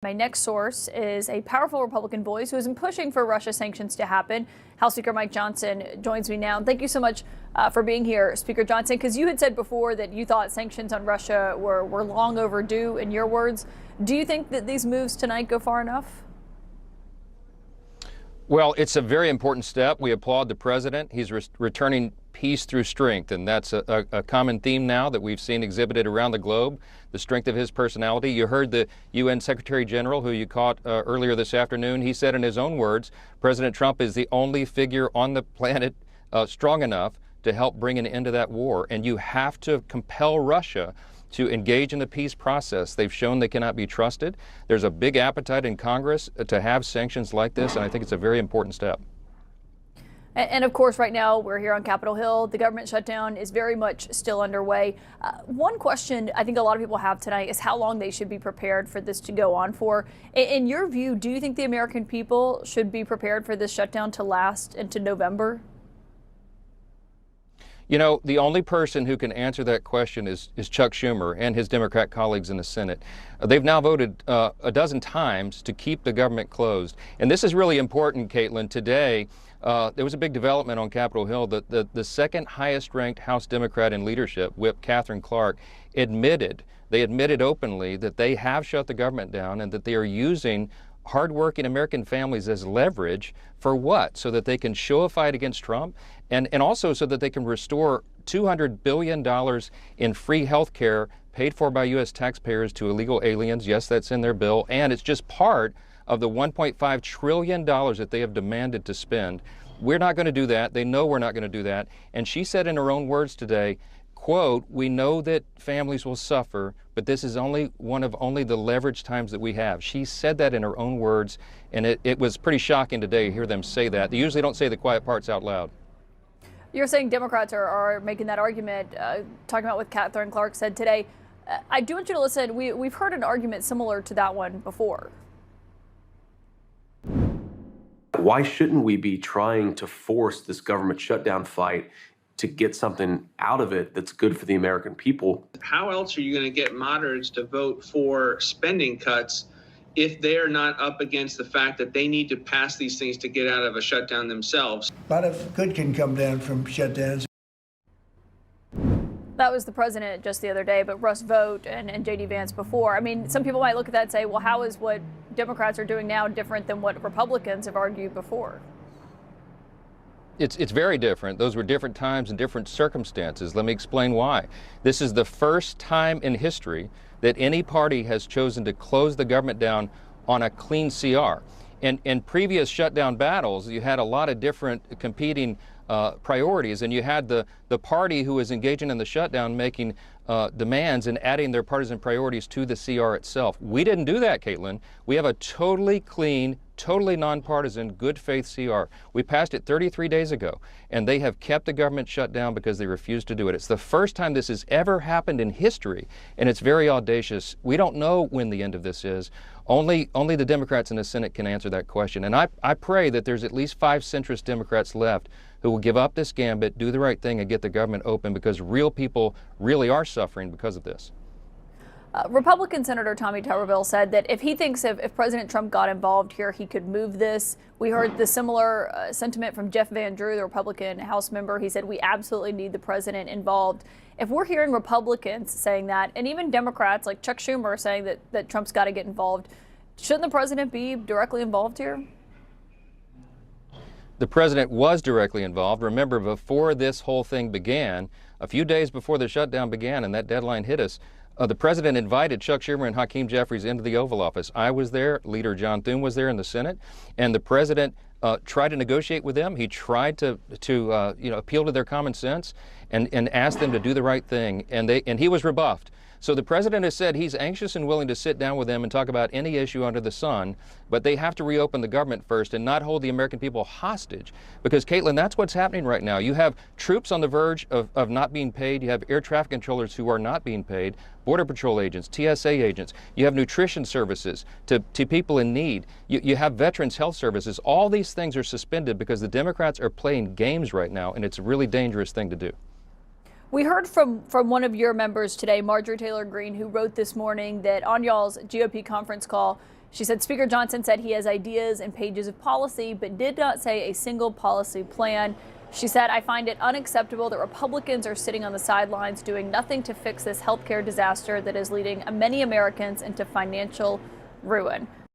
My next source is a powerful Republican voice who has been pushing for Russia sanctions to happen. House Speaker Mike Johnson joins me now. Thank you so much for being here, Speaker Johnson, because you had said before that you thought sanctions on Russia were long overdue, in your words. Do you think that these moves tonight go far enough? Well, it's a very important step. We applaud the president. He's returning peace through strength, and that's a common theme now that we've seen exhibited around the globe, the strength of his personality. You heard the UN Secretary General, who you caught earlier this afternoon. He said in his own words, President Trump is the only figure on the planet strong enough to help bring an end to that war. And you have to compel Russia to engage in the peace process. They've shown they cannot be trusted. There's a big appetite in Congress to have sanctions like this, and I think it's a very important step. And of course, right now we're here on Capitol Hill. The government shutdown is very much still underway. One question I think a lot of people have tonight is how long they should be prepared for this to go on for. In your view, do you think the American people should be prepared for this shutdown to last into November? You know, the only person who can answer that question is Chuck Schumer and his Democrat colleagues in the Senate. They've now voted a dozen times to keep the government closed. And this is really important, Caitlin. Today, there was a big development on Capitol Hill that the second highest ranked House Democrat in leadership, Whip Catherine Clark, admitted openly that they have shut the government down and that they are using hardworking American families as leverage for what? So that they can show a fight against Trump and also so that they can restore $200 billion in free health care paid for by U.S. taxpayers to illegal aliens. Yes, that's in their bill. And it's just part of the $1.5 trillion that they have demanded to spend. We're not going to do that. They know we're not going to do that. And she said in her own words today, quote, "We know that families will suffer, but this is only one of the leverage times that we have." She said that in her own words, and it was pretty shocking today to hear them say that. They usually don't say the quiet parts out loud. You're saying Democrats are making that argument, talking about what Catherine Clark said today. I do want you to listen. We've heard an argument similar to that one before. Why shouldn't we be trying to force this government shutdown fight to get something out of it that's good for the American people? How else are you going to get moderates to vote for spending cuts if they're not up against the fact that they need to pass these things to get out of a shutdown themselves? A lot of good can come down from shutdowns. That was the president just the other day, but Russ Vought and J.D. Vance before. I mean, some people might look at that and say, well, how is what Democrats are doing now different than what Republicans have argued before? It's very different. Those were different times and different circumstances. Let me explain why. This is the first time in history that any party has chosen to close the government down on a clean CR. In previous shutdown battles, you had a lot of different competing priorities, and you had the party who was engaging in the shutdown making demands and adding their partisan priorities to the CR itself. We didn't do that, Caitlin. We have a totally clean, totally nonpartisan, good faith CR. We passed it 33 days ago, and they have kept the government shut down because they refused to do it. It's the first time this has ever happened in history, and it's very audacious. We don't know when the end of this is. Only the Democrats in the Senate can answer that question. And I pray that there's at least 5 centrist Democrats left who will give up this gambit, do the right thing, and get the government open, because real people really are suffering because of this. Republican Senator Tommy Tuberville said that if he thinks if President Trump got involved here, he could move this. We heard the similar sentiment from Jeff Van Drew, the Republican House member. He said we absolutely need the president involved. If we're hearing Republicans saying that, and even Democrats like Chuck Schumer saying that Trump's got to get involved, shouldn't the president be directly involved here? The president was directly involved. Remember, before this whole thing began, a few days before the shutdown began and that deadline hit us, the president invited Chuck Schumer and Hakeem Jeffries into the Oval Office. I was there. Leader John Thune was there in the Senate. And the president tried to negotiate with them. He tried to appeal to their common sense and ask them to do the right thing. And he was rebuffed. So the president has said he's anxious and willing to sit down with them and talk about any issue under the sun, but they have to reopen the government first and not hold the American people hostage. Because, Caitlin, that's what's happening right now. You have troops on the verge of not being paid. You have air traffic controllers who are not being paid, Border Patrol agents, TSA agents. You have nutrition services to people in need. You have Veterans Health Services. All these things are suspended because the Democrats are playing games right now, and it's a really dangerous thing to do. We heard from one of your members today, Marjorie Taylor Greene, who wrote this morning that on y'all's GOP conference call, She said Speaker Johnson said he has ideas and pages of policy, but did not say a single policy plan. She said, I find it unacceptable that Republicans are sitting on the sidelines doing nothing to fix this healthcare disaster that is leading many Americans into financial ruin.